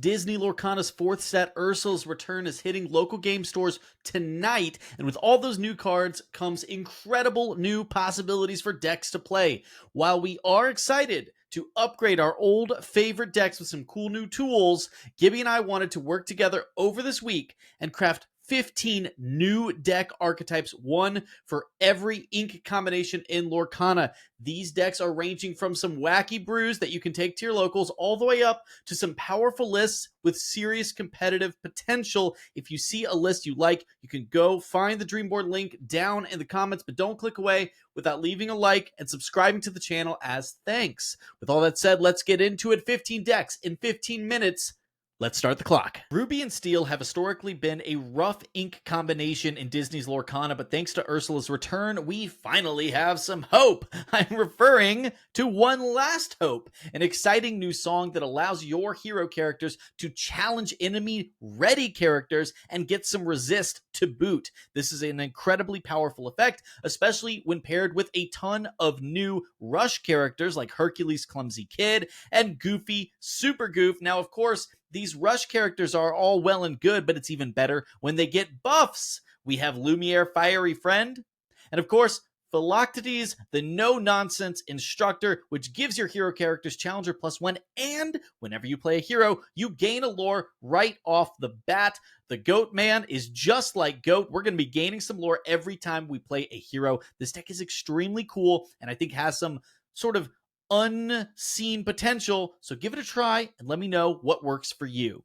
Disney Lorcana's fourth set, Ursula's Return, is hitting local game stores tonight, and with all those new cards comes incredible new possibilities for decks to play. While we are excited to upgrade our old favorite decks with some cool new tools, Gibby and I wanted to work together over this week and craft 15 new deck archetypes, one for every ink combination in Lorcana. These decks are ranging from some wacky brews that you can take to your locals all the way up to some powerful lists with serious competitive potential. If you see a list you like, you can go find the Dreamboard link down in the comments, but don't click away without leaving a like and subscribing to the channel as thanks. With all that said, let's get into it. 15 decks in 15 minutes. Let's start the clock. Ruby and Steel have historically been a rough ink combination in Disney's Lorcana, but thanks to Ursula's Return, we finally have some hope. I'm referring to One Last Hope, an exciting new song that allows your hero characters to challenge enemy-ready characters and get some resist to boot. This is an incredibly powerful effect, especially when paired with a ton of new Rush characters like Hercules Clumsy Kid and Goofy Super Goof. Now, of course, these Rush characters are all well and good, but it's even better when they get buffs. We have Lumiere Fiery Friend, and of course, Philoctetes, the no-nonsense instructor, which gives your hero characters Challenger +1, and whenever you play a hero, you gain a lore right off the bat. The Goat Man is just like Goat. We're going to be gaining some lore every time we play a hero. This deck is extremely cool, and I think has some sort of unseen potential, so give it a try and let me know what works for you.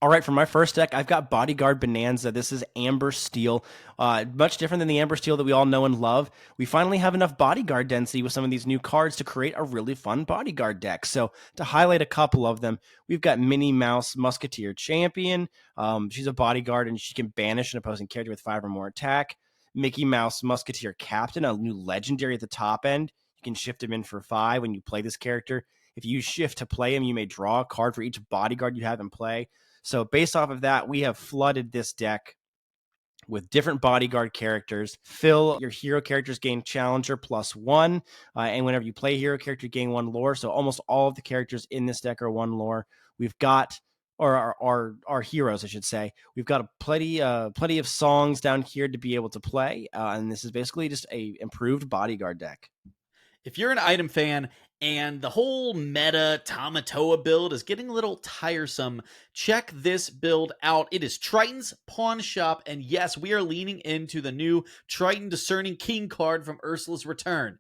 All right, for my first deck, I've got Bodyguard Bonanza. This is Amber Steel. Much different than the Amber Steel that we all know and love. We finally have enough bodyguard density with some of these new cards to create a really fun bodyguard deck. So to highlight a couple of them, we've got Minnie Mouse Musketeer Champion. She's a bodyguard and she can banish an opposing character with 5 or more attack. Mickey Mouse Musketeer Captain, a new legendary at the top end. You can shift him in for 5 when you play this character. If you shift to play him, you may draw a card for each bodyguard you have in play. So based off of that, we have flooded this deck with different bodyguard characters. Fill your hero characters gain Challenger +1, and whenever you play a hero character, you gain 1 lore. So almost all of the characters in this deck are 1 lore. We've got, or our heroes, I should say. We've got plenty of songs down here to be able to play, and this is basically just a improved bodyguard deck. If you're an item fan and the whole meta Tamatoa build is getting a little tiresome, check this build out. It is Triton's Pawn Shop, and yes, we are leaning into the new Triton Discerning King card from Ursula's Return.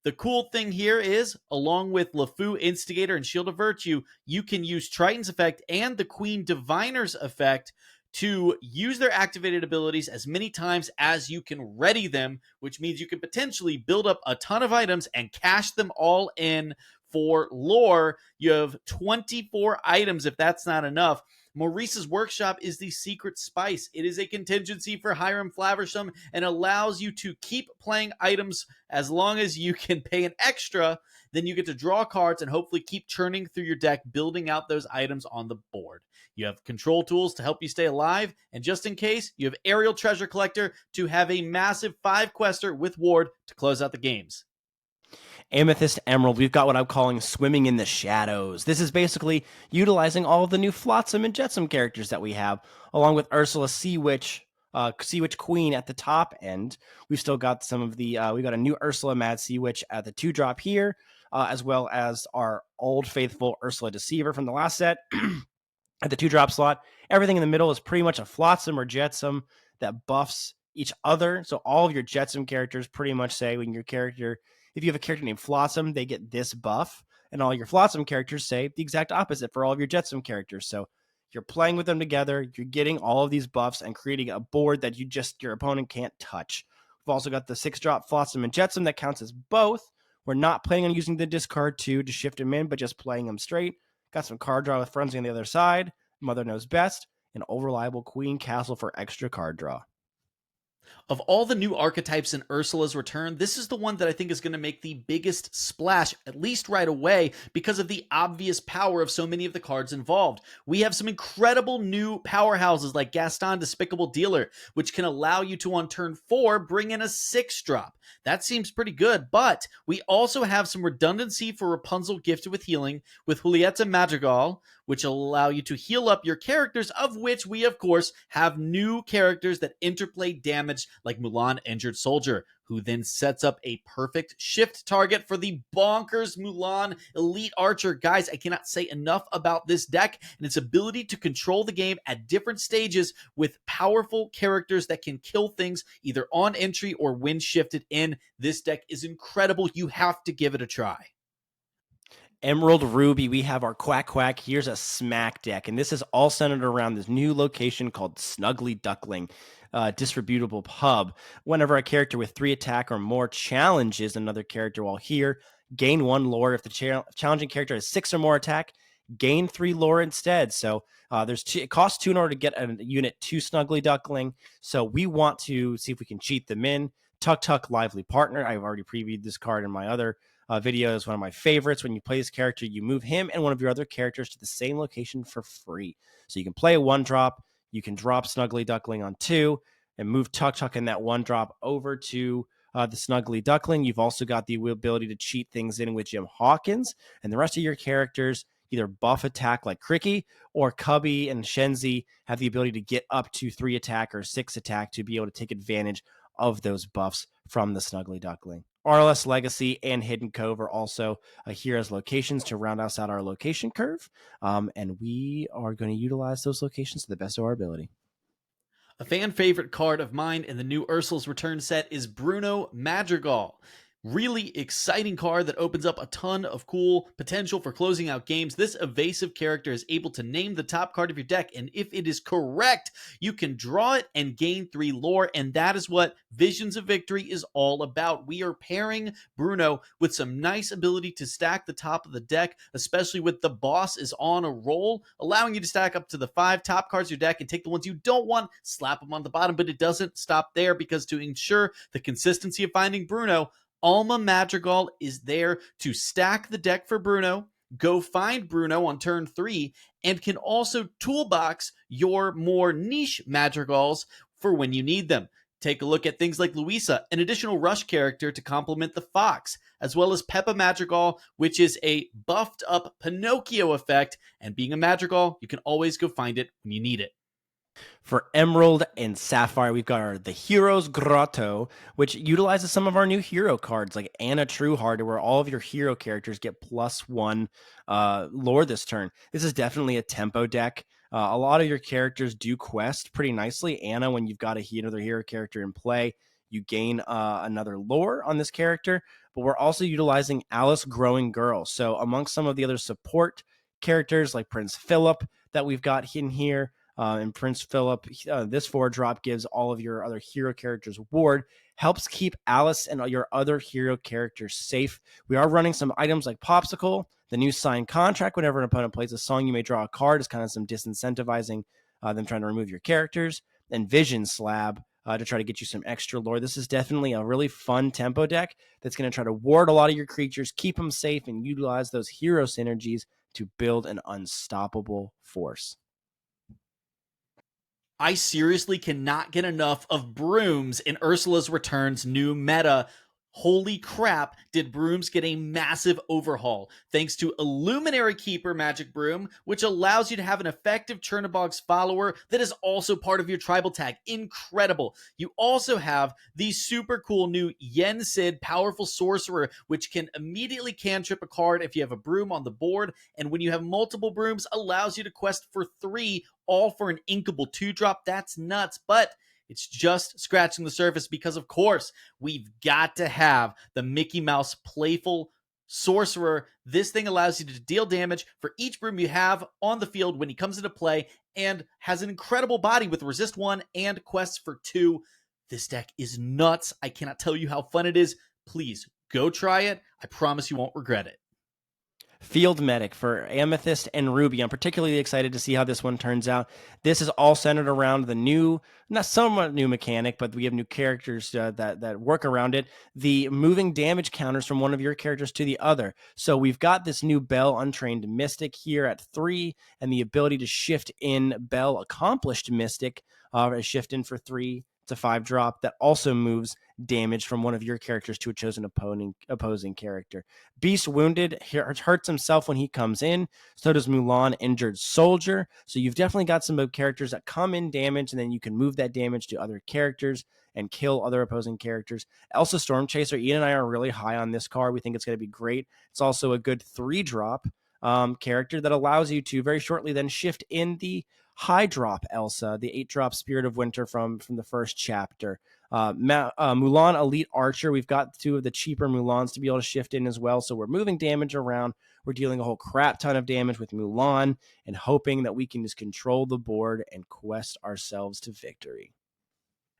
The cool thing here is, along with LeFou Instigator and Shield of Virtue, you can use Triton's effect and the Queen Diviner's effect to use their activated abilities as many times as you can ready them, which means you can potentially build up a ton of items and cash them all in for lore. You have 24 items if that's not enough. Maurice's Workshop is the secret spice. It is a contingency for Hiram Flaversham and allows you to keep playing items as long as you can pay an extra. Then you get to draw cards and hopefully keep churning through your deck, building out those items on the board. You have control tools to help you stay alive, and just in case, you have Aerial Treasure Collector to have a massive 5-quester with Ward to close out the games. Amethyst Emerald, we've got what I'm calling Swimming in the Shadows. This is basically utilizing all of the new Flotsam and Jetsam characters that we have, along with Ursula Sea Witch Queen at the top end. We've still got some of the, we got a new Ursula Mad Sea Witch at the 2-drop here, as well as our old faithful Ursula Deceiver from the last set at the 2-drop slot. Everything in the middle is pretty much a Flotsam or Jetsam that buffs each other. So all of your Jetsam characters pretty much say when your character, if you have a character named Flotsam, they get this buff, and all your Flotsam characters say the exact opposite for all of your Jetsam characters. So you're playing with them together, you're getting all of these buffs and creating a board that your opponent can't touch. We've also got the 6-drop Flotsam and Jetsam that counts as both. We're not planning on using the discard 2 to shift them in, but just playing them straight. Got some card draw with Frenzy on the other side. Mother Knows Best. An Overliable Queen Castle for extra card draw. Of all the new archetypes in Ursula's return, this is the one that I think is going to make the biggest splash, at least right away, because of the obvious power of so many of the cards involved. We have some incredible new powerhouses like Gaston Despicable Dealer, which can allow you to, on turn 4, bring in a 6-drop. That seems pretty good, but we also have some redundancy for Rapunzel Gifted with Healing with Julieta Madrigal, which allow you to heal up your characters, of which we, of course, have new characters that interplay damage like Mulan Injured Soldier, who then sets up a perfect shift target for the bonkers Mulan Elite Archer. Guys, I cannot say enough about this deck and its ability to control the game at different stages with powerful characters that can kill things either on entry or when shifted in. This deck is incredible. You have to give it a try. Emerald Ruby, we have our Quack Quack. Here's a smack deck, and this is all centered around this new location called Snuggly Duckling, distributable hub. Whenever a character with 3 attack or more challenges another character while here, gain 1 lore. If the challenging character has 6 or more attack, gain 3 lore instead. So it costs 2 in order to get a unit to Snuggly Duckling. So we want to see if we can cheat them in. Tuk Tuk Lively Partner. I've already previewed this card in my other video. Is one of my favorites. When you play this character, you move him and one of your other characters to the same location for free. So you can play a 1-drop, you can drop Snuggly Duckling on 2, and move Tuk Tuk in that 1-drop over to the Snuggly Duckling. You've also got the ability to cheat things in with Jim Hawkins, and the rest of your characters either buff attack like Cricky, or Cubby and Shenzi have the ability to get up to 3 attack or 6 attack to be able to take advantage of those buffs from the Snuggly Duckling. RLS Legacy and Hidden Cove are also here as locations to round us out our location curve, and we are going to utilize those locations to the best of our ability. A fan favorite card of mine in the new Ursula's Return set is Bruno Madreal. Really exciting card that opens up a ton of cool potential for closing out games. This evasive character is able to name the top card of your deck, and if it is correct, you can draw it and gain 3 lore, and that is what Visions of Victory is all about. We are pairing Bruno with some nice ability to stack the top of the deck, especially with the boss is on a roll, allowing you to stack up to the 5 top cards of your deck and take the ones you don't want, slap them on the bottom, but it doesn't stop there, because to ensure the consistency of finding Bruno, Alma Madrigal is there to stack the deck for Bruno, go find Bruno on turn 3, and can also toolbox your more niche Madrigals for when you need them. Take a look at things like Luisa, an additional rush character to complement the Fox, as well as Peppa Madrigal, which is a buffed up Pinocchio effect, and being a Madrigal, you can always go find it when you need it. For Emerald and Sapphire, we've got the Heroes Grotto, which utilizes some of our new hero cards, like Anna Trueheart, where all of your hero characters get +1 lore this turn. This is definitely a tempo deck. A lot of your characters do quest pretty nicely. Anna, when you've got another hero character in play, you gain another lore on this character. But we're also utilizing Alice Growing Girl. So amongst some of the other support characters, like Prince Philip that we've got in here, and Prince Philip, this 4-drop gives all of your other hero characters ward, helps keep Alice and your other hero characters safe. We are running some items like Popsicle, the new signed contract. Whenever an opponent plays a song, you may draw a card. Is kind of some disincentivizing them trying to remove your characters. And Vision Slab to try to get you some extra lore. This is definitely a really fun tempo deck that's going to try to ward a lot of your creatures, keep them safe, and utilize those hero synergies to build an unstoppable force. I seriously cannot get enough of Brooms in Ursula's Return's new meta. Holy crap, did Brooms get a massive overhaul, thanks to Illuminary Keeper Magic Broom, which allows you to have an effective Chernobog's follower that is also part of your tribal tag. Incredible. You also have the super cool new Yen Sid Powerful Sorcerer, which can immediately cantrip a card if you have a broom on the board, and when you have multiple brooms, allows you to quest for 3, all for an inkable 2-drop. That's nuts, but it's just scratching the surface, because, of course, we've got to have the Mickey Mouse Playful Sorcerer. This thing allows you to deal damage for each broom you have on the field when he comes into play, and has an incredible body with Resist 1 and Quests for 2. This deck is nuts. I cannot tell you how fun it is. Please, go try it. I promise you won't regret it. Field Medic for Amethyst and Ruby. I'm particularly excited to see how this one turns out. This is all centered around the new, not somewhat new mechanic, but we have new characters that work around it. The moving damage counters from one of your characters to the other. So we've got this new Bell Untrained Mystic here at 3, and the ability to shift in Bell Accomplished Mystic, shift in for 3. It's a 5-drop that also moves damage from one of your characters to a chosen opposing character. Beast Wounded hurts himself when he comes in. So does Mulan Injured Soldier. So you've definitely got some characters that come in damage, and then you can move that damage to other characters and kill other opposing characters. Elsa Storm Chaser, Ian and I are really high on this card. We think it's going to be great. It's also a good 3-drop character that allows you to very shortly then shift in the high drop Elsa, the 8-drop Spirit of Winter from the first chapter. Mulan Elite Archer, we've got 2 of the cheaper Mulans to be able to shift in as well. So we're moving damage around. We're dealing a whole crap ton of damage with Mulan and hoping that we can just control the board and quest ourselves to victory.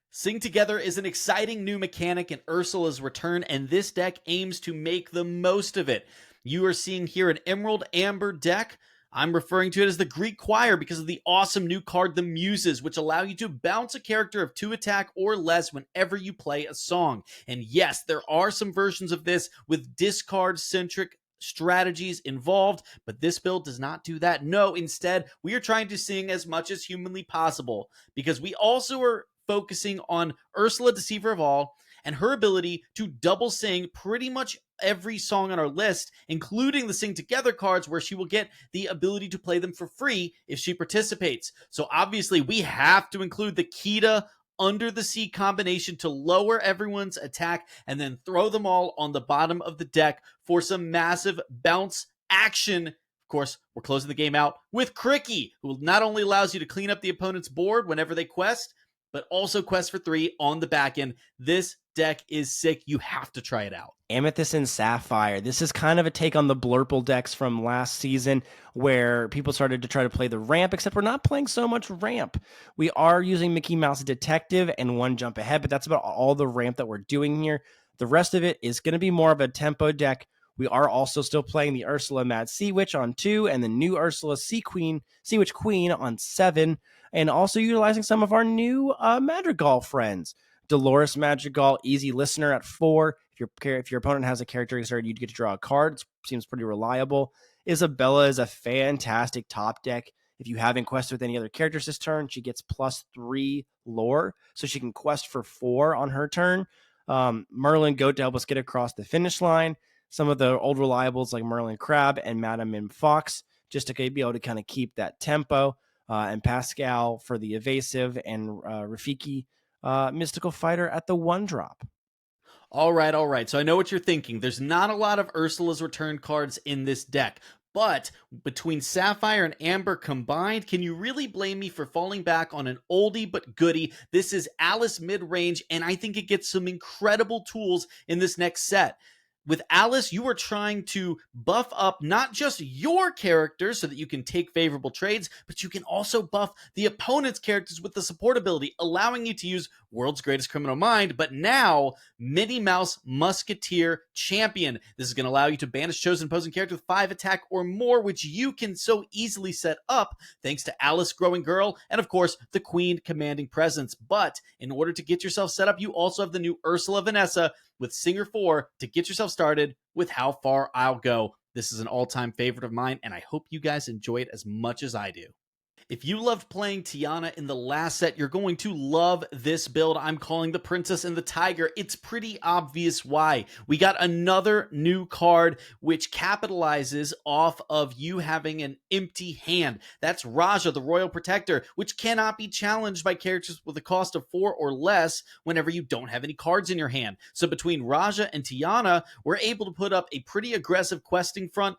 Sing Together is an exciting new mechanic in Ursula's return, and this deck aims to make the most of it. You are seeing here an Emerald Amber deck. I'm referring to it as the Greek Choir because of the awesome new card, the Muses, which allow you to bounce a character of 2 attack or less whenever you play a song. And yes, there are some versions of this with discard-centric strategies involved, but this build does not do that. No, instead, we are trying to sing as much as humanly possible because we also are focusing on Ursula, Deceiver of All, and her ability to double sing pretty much every song on our list, including the Sing Together cards, where she will get the ability to play them for free if she participates. So obviously, we have to include the Kita Under the Sea combination to lower everyone's attack and then throw them all on the bottom of the deck for some massive bounce action. Of course, we're closing the game out with Cricky, who not only allows you to clean up the opponent's board whenever they quest, but also quest for 3 on the back end. This deck is sick. You have to try it out. Amethyst and Sapphire. This is kind of a take on the Blurple decks from last season where people started to try to play the ramp, except we're not playing so much ramp. We are using Mickey Mouse Detective and 1 Jump Ahead, but that's about all the ramp that we're doing here. The rest of it is going to be more of a tempo deck. We are also still playing the Ursula Mad Sea Witch on 2 and the new Ursula Sea Witch Queen on 7, and also utilizing some of our new Madrigal friends. Dolores Madrigal, Easy Listener at 4. If your opponent has a character exert, you get to draw a card. It seems pretty reliable. Isabella is a fantastic top deck. If you haven't quested with any other characters this turn, she gets +3 lore, so she can quest for 4 on her turn. Merlin Goat to help us get across the finish line. Some of the old reliables like Merlin Crab and Madam Mim Fox, just to be able to kind of keep that tempo. And Pascal for the evasive, and Rafiki, Mystical Fighter at the 1-drop. All right. So I know what you're thinking. There's not a lot of Ursula's Return cards in this deck, but between Sapphire and Amber combined, can you really blame me for falling back on an oldie but goodie? This is Alice Midrange, and I think it gets some incredible tools in this next set. With Alice, you are trying to buff up not just your characters so that you can take favorable trades, but you can also buff the opponent's characters with the support ability, allowing you to use World's Greatest Criminal Mind, but now Minnie Mouse Musketeer Champion. This is going to allow you to banish chosen opposing character with 5 attack or more, which you can so easily set up thanks to Alice Growing Girl and, of course, the Queen Commanding Presence. But in order to get yourself set up, you also have the new Ursula Vanessa with Singer 4 to get yourself started with How Far I'll Go. This is an all-time favorite of mine, and I hope you guys enjoy it as much as I do. If you loved playing Tiana in the last set, you're going to love this build I'm calling the Princess and the Tiger. It's pretty obvious why. We got another new card which capitalizes off of you having an empty hand. That's Raja, the Royal Protector, which cannot be challenged by characters with a cost of 4 or less whenever you don't have any cards in your hand. So between Raja and Tiana, we're able to put up a pretty aggressive questing front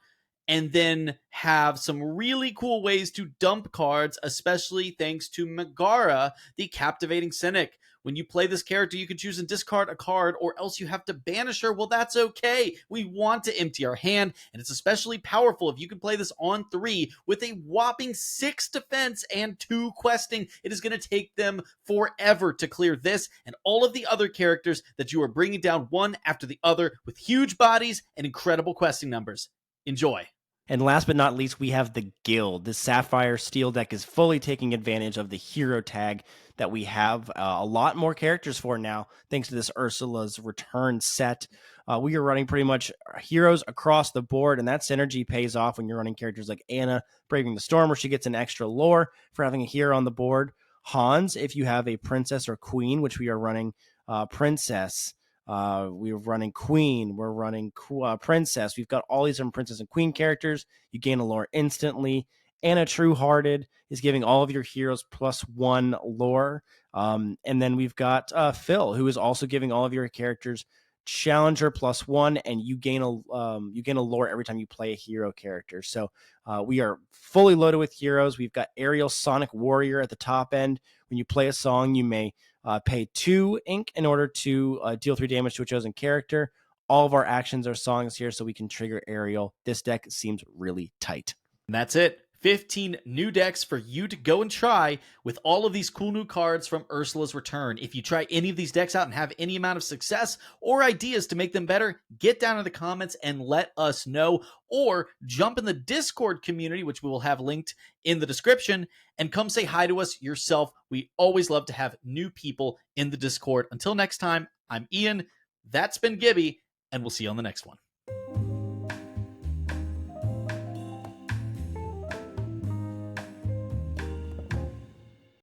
and then have some really cool ways to dump cards, especially thanks to Megara, the Captivating Cynic. When you play this character, you can choose and discard a card, or else you have to banish her. Well, that's okay. We want to empty our hand, and it's especially powerful if you can play this on 3 with a whopping 6 defense and 2 questing. It is going to take them forever to clear this and all of the other characters that you are bringing down one after the other with huge bodies and incredible questing numbers. Enjoy. And last but not least, we have the Guild. The Sapphire Steel deck is fully taking advantage of the hero tag that we have a lot more characters for now, thanks to this Ursula's Return set. We are running pretty much heroes across the board, and that synergy pays off when you're running characters like Anna, Braving the Storm, where she gets an extra lore for having a hero on the board. Hans, if you have a princess or queen, which we are running princess. We're running Queen. We're running Princess. We've got all these different Princess and Queen characters. You gain a lore instantly. Anna True Hearted is giving all of your heroes +1 lore. And then we've got Phil, who is also giving all of your characters Challenger +1, and you gain a lore every time you play a hero character. So we are fully loaded with heroes. We've got Aerial Sonic Warrior at the top end. When you play a song, you may pay 2 ink in order to deal 3 damage to a chosen character. All of our actions are songs here, so we can trigger Aerial. This deck seems really tight. And that's it. 15 new decks for you to go and try with all of these cool new cards from Ursula's Return. If you try any of these decks out and have any amount of success or ideas to make them better, get down in the comments and let us know, or jump in the Discord community, which we will have linked in the description, and come say hi to us yourself. We always love to have new people in the Discord. Until next time, I'm Ian, that's been Gibby, and we'll see you on the next one.